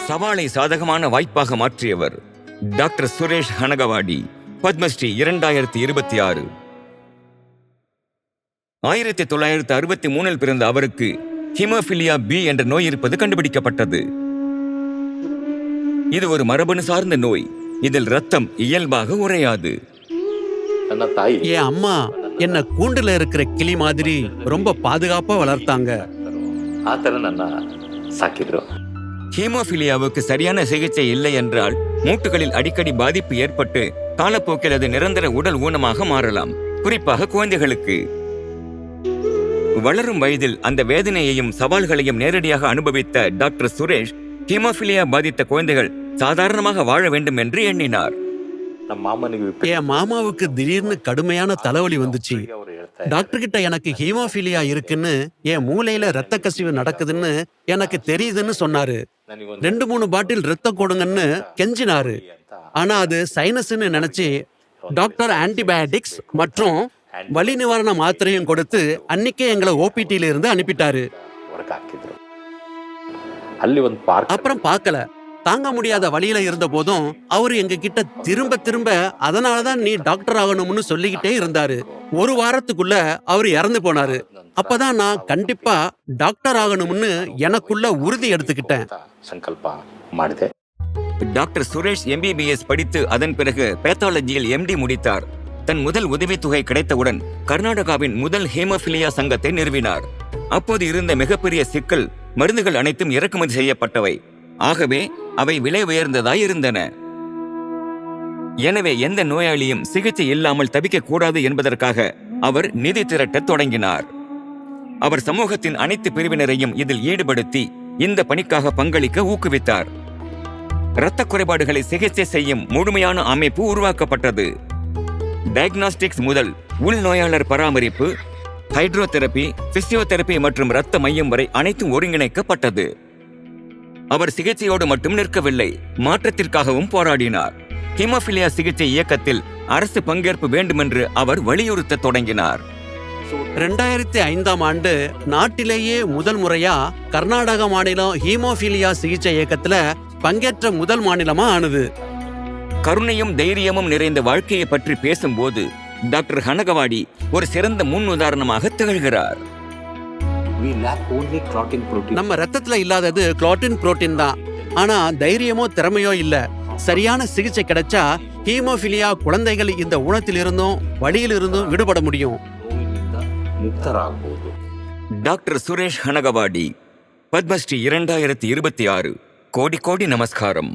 சவாலை சாதகமான வாய்ப்பாக மாற்றியவர் டாக்டர் சுரேஷ் ஹனகவாடி, பத்மஸ்ரீ 2026. 1963 பிறந்த அவருக்கு ஹீமோஃபிலியா பி என்ற நோய் இருப்பது கண்டுபிடிக்கப்பட்டது. இது ஒரு மரபணு சார்ந்த நோய். இதில் ரத்தம் இயல்பாக உறையாது. என் அம்மா என்ன கூண்டுல இருக்கிற கிளி மாதிரி ரொம்ப பாதுகாப்பா வளர்த்தாங்க. ஹீமோஃபிலியாவுக்கு சரியான சிகிச்சை இல்லை என்றால் மூட்டுகளில் அடிக்கடி பாதிப்பு ஏற்பட்டு காலப்போக்கில் அது நிரந்தர உடல் ஊனமாக மாறலாம், குறிப்பாக குழந்தைகளுக்கு. வளரும் வயதில் அந்த வேதனையையும் சவால்களையும் நேரடியாக அனுபவித்த டாக்டர் சுரேஷ் ஹீமோஃபிலியா பாதித்த குழந்தைகள் சாதாரணமாக வாழ வேண்டும் என்று எண்ணினார். என் மாமாவுக்கு திடீர்னு கடுமையான தலைவலி வந்துச்சு. டாக்டர் கிட்ட எனக்கு ஹீமோஃபிலியா இருக்குன்னு, என் மூளையில ரத்த கசிவு நடக்குதுன்னு எனக்கு தெரியுதுன்னு சொன்னாரு. 2-3 பாட்டில் ரத்தம் கொடுங்கன்னு கெஞ்சினாரு. ஆனா அது சைனஸ்ன்னு நினைச்சு டாக்டர் ஆன்டிபயோட்டிக்ஸ் மற்றும் வலி நிவாரண மாத்திரையும் கொடுத்து அன்னைக்கே எங்களை ஓபிடியில இருந்து அனுப்பிட்டாரு. அப்புறம் பார்க்கல. தாங்க முடியாத வழியில இருந்த போதும் அவரு எங்க கிட்ட திரும்ப திரும்ப அதனாலதான் நீ டாக்டர் ஆகணும்னு சொல்லிக்கிட்டே இருந்தாரு. 1 வாரத்துக்குள்ள அவரு இறந்து போனாரு. அப்பதான் நான் கண்டிப்பா டாக்டர் ஆகணும்னு எனக்குள்ள உறுதி எடுத்துக்கிட்டேன். டாக்டர் சுரேஷ் MBBS படித்து அதன் பிறகு பேத்தாலஜியில் MD முடித்தார். தன் முதல் உதவித்தொகை கிடைத்தவுடன் கர்நாடகாவின் முதல் ஹீமோஃபிலியா சங்கத்தை நிறுவினார். அப்போது இருந்த மிகப்பெரிய சிக்கல், மருந்துகள் அனைத்தும் இறக்குமதி செய்யப்பட்டவை. ஆகவே அவை விலை உயர்ந்ததாய் இருந்தன. எனவே எந்த நோயாளியும் சிகிச்சை இல்லாமல் தவிக்க கூடாது என்பதற்காக அவர் நிதி திரட்டத் தொடங்கினார். அவர் சமூகத்தின் அனைத்து பிரிவினரையும் இதில் ஈடுபடுத்தி இந்த பணிக்காக பங்களிக்க ஊக்குவித்தார். இரத்த குறைபாடுகளை சிகிச்சை செய்யும் முழுமையான அமைப்பு உருவாக்கப்பட்டது. டயக்னாஸ்டிக்ஸ் முதல் உள்நோயாளர் பராமரிப்பு, ஹைட்ரோதெரபி, பிசியோதெரபி மற்றும் இரத்த மையம் வரை அனைத்தும் ஒருங்கிணைக்கப்பட்டது. அவர் சிகிச்சையோடு மட்டும் நிற்கவில்லை, மாற்றத்திற்காகவும் போராடினார். ஹீமோஃபிலியா சிகிச்சை இயக்கத்தில் அரசு பங்கேற்பு வேண்டுமென்று அவர் வலியுறுத்த தொடங்கினார். 2005ஆம் ஆண்டு நாட்டிலேயே முதல் முறையா கர்நாடக மாநிலம் ஹீமோஃபிலியா சிகிச்சை இயக்கத்துல பங்கேற்ற முதல் மாநிலமா ஆனது. கருணையும் தைரியமும் நிறைந்த வாழ்க்கையை பற்றி பேசும்போது டாக்டர் ஹனகவாடி ஒரு சிறந்த முன் உதாரணமாக திகழ்கிறார். நம்ம ரத்தத்துல இல்லாதது குளோட்டின் புரோட்டீன் தான். ஆனா தைரியமோ திறமையோ இல்ல. சரியான சிகிச்சை கிடைச்சா ஹீமோஃபிலியா குழந்தைகள் இந்த ஊனத்திலிருந்தும் வலியிலிருந்தும் விடுபட முடியும். டாக்டர் சுரேஷ் ஹனகவாடி, பத்மஸ்ரீ 2026. கோடி கோடி நமஸ்காரம்.